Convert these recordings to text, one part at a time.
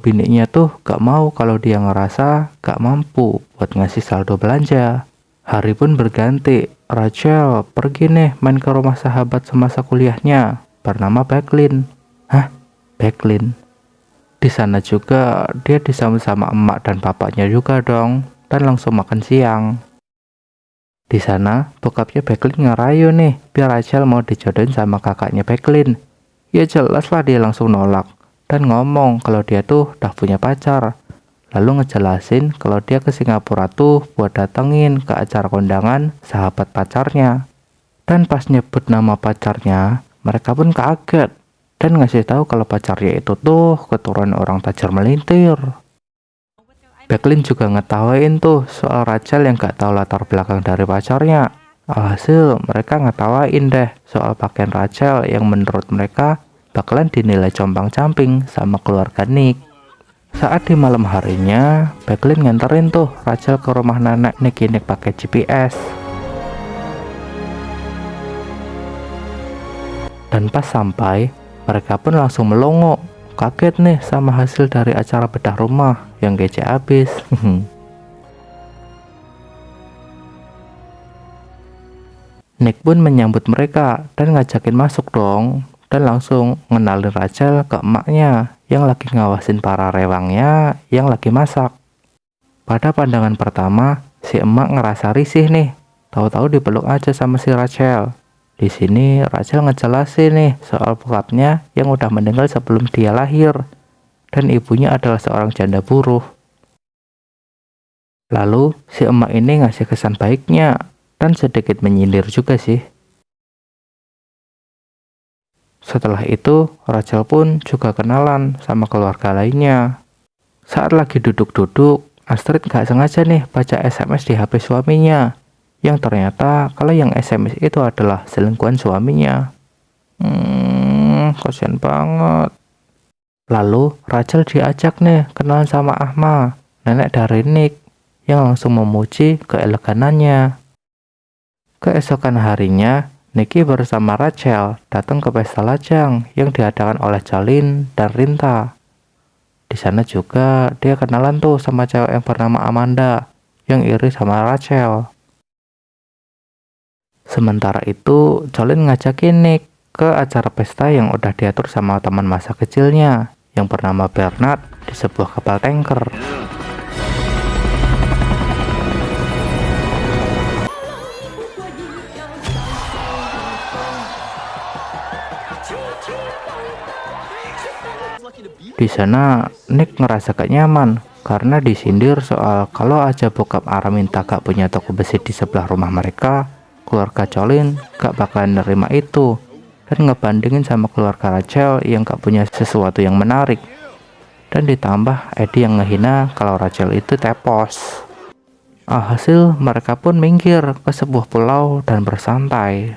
Bininya tuh gak mau kalau dia ngerasa gak mampu buat ngasih saldo belanja. Hari pun berganti. Rachel pergi nih main ke rumah sahabat semasa kuliahnya bernama Backlin. Hah? Backlin? Di sana juga dia disambut sama emak dan bapaknya juga dong, dan langsung makan siang. Di sana bokapnya Backlin ngerayu nih biar Rachel mau dijodohin sama kakaknya Backlin. Ya jelas lah dia langsung nolak dan ngomong kalau dia tuh udah punya pacar. Lalu ngejelasin kalau dia ke Singapura tuh buat datengin ke acara kondangan sahabat pacarnya. Dan pas nyebut nama pacarnya, mereka pun kaget dan ngasih tahu kalau pacarnya itu tuh keturunan orang tajir melintir. Backlin juga ngetawain tuh soal Rachel yang gak tahu latar belakang dari pacarnya. Alhasil mereka ngetawain deh soal pakaian Rachel yang menurut mereka bakalan dinilai compang-camping sama keluarga Nick. Saat di malam harinya, Backlin nganterin tuh Rachel ke rumah nenek Nick pakai GPS. Dan pas sampai, mereka pun langsung melongo. Kaget nih sama hasil dari acara bedah rumah yang kece abis. Nick pun menyambut mereka dan ngajakin masuk dong. Dan langsung ngenalin Rachel ke emaknya yang lagi ngawasin para rewangnya yang lagi masak. Pada pandangan pertama, si emak ngerasa risih nih. Tahu-tahu dipeluk aja sama si Rachel. Di sini Rachel ngejelasin nih soal bokapnya yang udah meninggal sebelum dia lahir dan ibunya adalah seorang janda buruh. Lalu si emak ini ngasih kesan baiknya dan sedikit menyindir juga sih. Setelah itu Rachel pun juga kenalan sama keluarga lainnya. Saat lagi duduk-duduk, Astrid gak sengaja nih baca SMS di HP suaminya. Yang ternyata kalau yang SMS itu adalah selingkuhan suaminya. Kasian banget. Lalu Rachel diajak nih kenalan sama Ahma, nenek dari Nick, yang langsung memuji keeleganannya. Keesokan harinya, Nicky bersama Rachel datang ke pesta lajang yang diadakan oleh Jolene dan Rinta. Di sana juga dia kenalan tuh sama cewek yang bernama Amanda yang iri sama Rachel. Sementara itu, Jolene ngajakin Nick ke acara pesta yang udah diatur sama teman masa kecilnya yang bernama Bernard di sebuah kapal tanker. Di sana, Nick ngerasa gak nyaman karena disindir soal kalau aja bokap Araminta gak punya toko besi di sebelah rumah mereka, keluarga Jolene gak bakalan nerima itu dan ngebandingin sama keluarga Rachel yang gak punya sesuatu yang menarik. Dan ditambah Eddie yang ngehina kalau Rachel itu tepos. Alhasil mereka pun minggir ke sebuah pulau dan bersantai.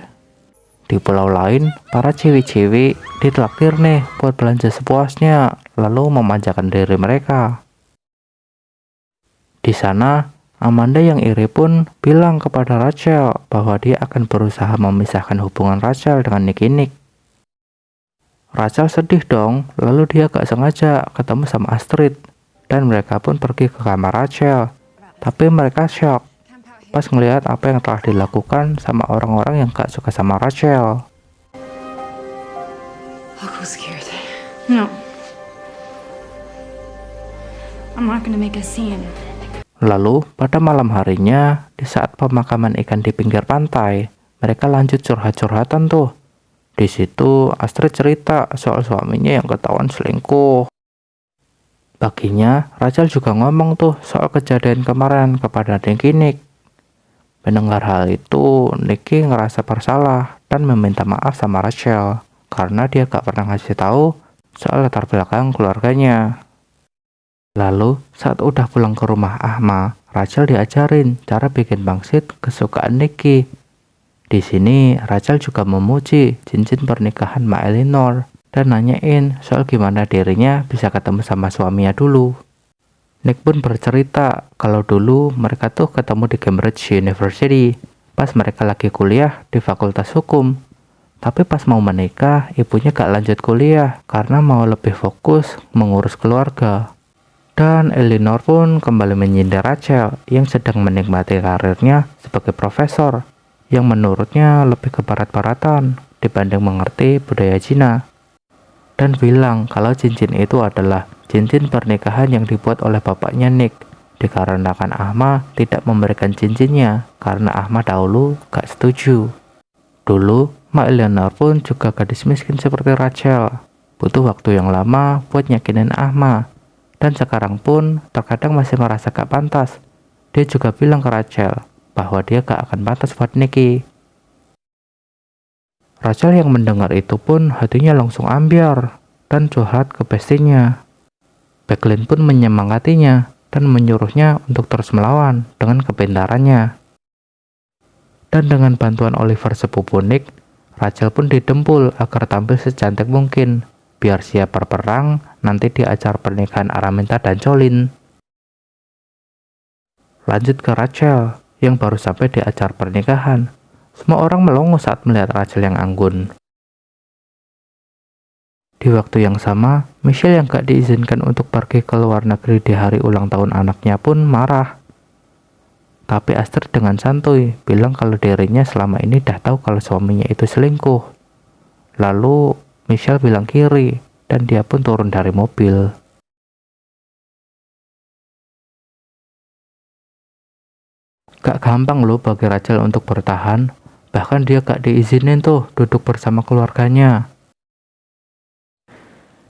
Di pulau lain, para cewek-cewek ditraktir nih buat belanja sepuasnya, lalu memanjakan diri mereka. Di sana, Amanda yang iri pun bilang kepada Rachel bahwa dia akan berusaha memisahkan hubungan Rachel dengan Nick. Rachel sedih dong, lalu dia gak sengaja ketemu sama Astrid, dan mereka pun pergi ke kamar Rachel. Tapi mereka shock pas ngelihat apa yang telah dilakukan sama orang-orang yang gak suka sama Rachel. Aku scared. No. I'm not gonna make a scene. Lalu pada malam harinya, di saat pemakaman ikan di pinggir pantai, mereka lanjut curhat-curhatan tuh. Di situ Astrid cerita soal suaminya yang ketahuan selingkuh. Paginya Rachel juga ngomong tuh soal kejadian kemarin kepada Nick. Mendengar hal itu, Nicky ngerasa bersalah dan meminta maaf sama Rachel karena dia gak pernah ngasih tahu soal latar belakang keluarganya. Lalu, saat udah pulang ke rumah Ahma, Rachel diajarin cara bikin pangsit kesukaan Nicky. Di sini, Rachel juga memuji cincin pernikahan Ma Eleanor dan nanyain soal gimana dirinya bisa ketemu sama suaminya dulu. Nick pun bercerita kalau dulu mereka tuh ketemu di Cambridge University pas mereka lagi kuliah di Fakultas Hukum. Tapi pas mau menikah, ibunya gak lanjut kuliah karena mau lebih fokus mengurus keluarga. Dan Eleanor pun kembali menyindir Rachel yang sedang menikmati karirnya sebagai profesor, yang menurutnya lebih ke barat-baratan dibanding mengerti budaya Cina. Dan bilang kalau cincin itu adalah cincin pernikahan yang dibuat oleh bapaknya Nick, dikarenakan Ahma tidak memberikan cincinnya karena Ahma dahulu gak setuju. Dulu, Mak Eleanor pun juga gadis miskin seperti Rachel. Butuh waktu yang lama buat nyakinin Ahma. Dan sekarang pun terkadang masih merasa gak pantas. Dia juga bilang ke Rachel bahwa dia gak akan pantas buat Nicky. Rachel yang mendengar itu pun hatinya langsung ambiar dan curhat ke bestinya. Becklin pun menyemangatinya dan menyuruhnya untuk terus melawan dengan kepintarannya. Dan dengan bantuan Oliver sepupu Nick, Rachel pun didempul agar tampil secantik mungkin, biar siap berperang nanti di acara pernikahan Araminta dan Colin. Lanjut ke Rachel, yang baru sampai di acara pernikahan. Semua orang melongo saat melihat Rachel yang anggun. Di waktu yang sama, Michelle yang gak diizinkan untuk pergi ke luar negeri di hari ulang tahun anaknya pun marah. Tapi Astrid dengan santuy bilang kalau dirinya selama ini dah tahu kalau suaminya itu selingkuh. Lalu Michelle bilang kiri dan dia pun turun dari mobil. Gak gampang loh bagi Rachel untuk bertahan. Bahkan dia gak diizinin tuh duduk bersama keluarganya.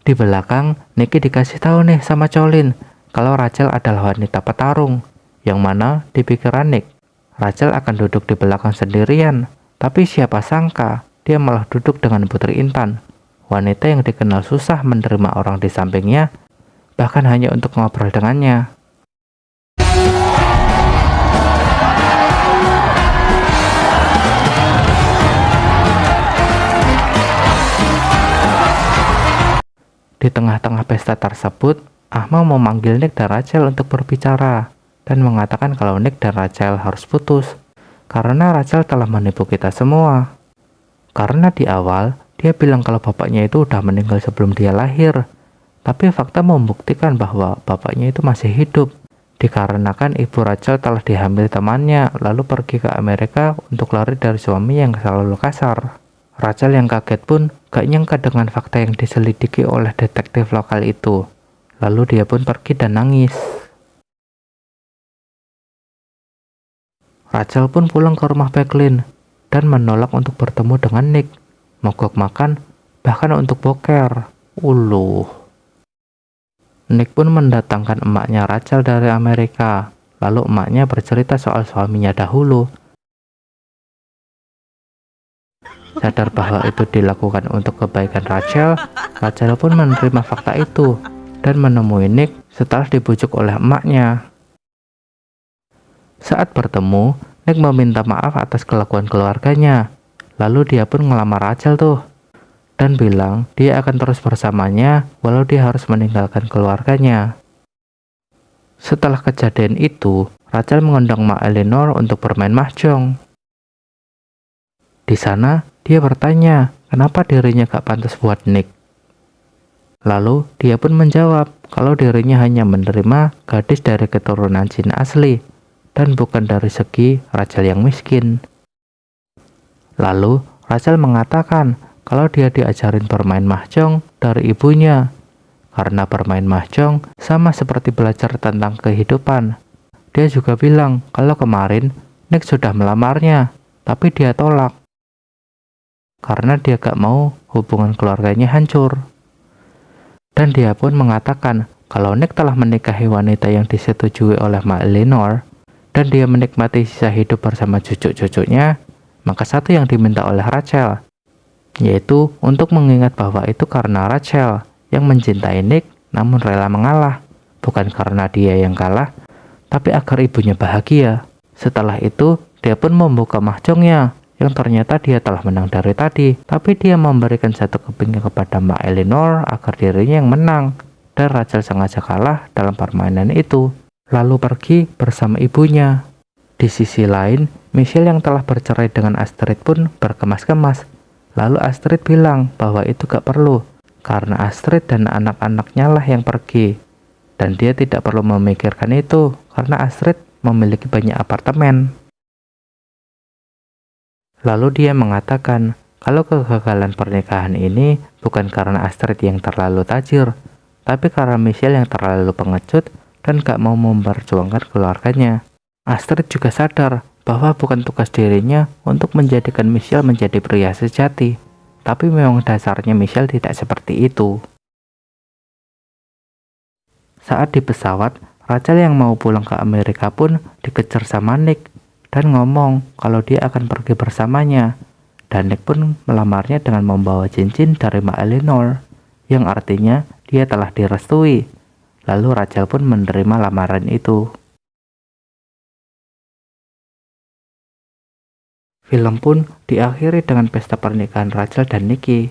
Di belakang, Nicky dikasih tahu nih sama Colin kalau Rachel adalah wanita petarung. Yang mana di pikiran Nick, Rachel akan duduk di belakang sendirian. Tapi siapa sangka dia malah duduk dengan Putri Intan, wanita yang dikenal susah menerima orang di sampingnya, bahkan hanya untuk ngobrol dengannya. Di tengah-tengah pesta tersebut, Ahma memanggil Nick dan Rachel untuk berbicara dan mengatakan kalau Nick dan Rachel harus putus karena Rachel telah menipu kita semua. Karena di awal dia bilang kalau bapaknya itu udah meninggal sebelum dia lahir, tapi fakta membuktikan bahwa bapaknya itu masih hidup dikarenakan ibu Rachel telah dihamil temannya lalu pergi ke Amerika untuk lari dari suami yang selalu kasar. Rachel yang kaget pun gak nyangka dengan fakta yang diselidiki oleh detektif lokal itu. Lalu dia pun pergi dan nangis. Rachel pun pulang ke rumah Becklin dan menolak untuk bertemu dengan Nick, mogok makan, bahkan untuk boker. Nick pun mendatangkan emaknya Rachel dari Amerika. Lalu emaknya bercerita soal suaminya dahulu. Sadar bahwa itu dilakukan untuk kebaikan Rachel, Rachel pun menerima fakta itu dan menemui Nick setelah dibujuk oleh emaknya. Saat bertemu, Nick meminta maaf atas kelakuan keluarganya. Lalu dia pun ngelamar Rachel tuh dan bilang dia akan terus bersamanya walau dia harus meninggalkan keluarganya. Setelah kejadian itu, Rachel mengundang Mak Eleanor untuk bermain mahjong. Di sana, dia bertanya kenapa dirinya gak pantas buat Nick. Lalu dia pun menjawab kalau dirinya hanya menerima gadis dari keturunan Cina asli dan bukan dari segi Rachel yang miskin. Lalu Rachel mengatakan kalau dia diajarin bermain mahjong dari ibunya, karena bermain mahjong sama seperti belajar tentang kehidupan. Dia juga bilang kalau kemarin Nick sudah melamarnya, tapi dia tolak karena dia gak mau hubungan keluarganya hancur. Dan dia pun mengatakan kalau Nick telah menikahi wanita yang disetujui oleh Mak Eleanor dan dia menikmati sisa hidup bersama cucu-cucunya, maka satu yang diminta oleh Rachel, yaitu untuk mengingat bahwa itu karena Rachel yang mencintai Nick namun rela mengalah, bukan karena dia yang kalah, tapi agar ibunya bahagia. Setelah itu, dia pun membuka mahjongnya, yang ternyata dia telah menang dari tadi, tapi dia memberikan satu kepingin kepada Mak Eleanor agar dirinya yang menang, dan Rachel sengaja kalah dalam permainan itu, lalu pergi bersama ibunya. Di sisi lain, Michelle yang telah bercerai dengan Astrid pun berkemas-kemas, Lalu Astrid bilang bahwa itu gak perlu, karena Astrid dan anak-anaknya lah yang pergi. Dan dia tidak perlu memikirkan itu, karena Astrid memiliki banyak apartemen. Lalu dia mengatakan kalau kegagalan pernikahan ini bukan karena Astrid yang terlalu tajir, tapi karena Michelle yang terlalu pengecut dan gak mau memperjuangkan keluarganya. Astrid juga sadar bahwa bukan tugas dirinya untuk menjadikan Michelle menjadi pria sejati, tapi memang dasarnya Michelle tidak seperti itu. Saat di pesawat, Rachel yang mau pulang ke Amerika pun dikejar sama Nick dan ngomong kalau dia akan pergi bersamanya. Dan Nick pun melamarnya dengan membawa cincin dari Mbak Eleanor, yang artinya dia telah direstui. Lalu Rachel pun menerima lamaran itu. Film pun diakhiri dengan pesta pernikahan Rachel dan Nicky.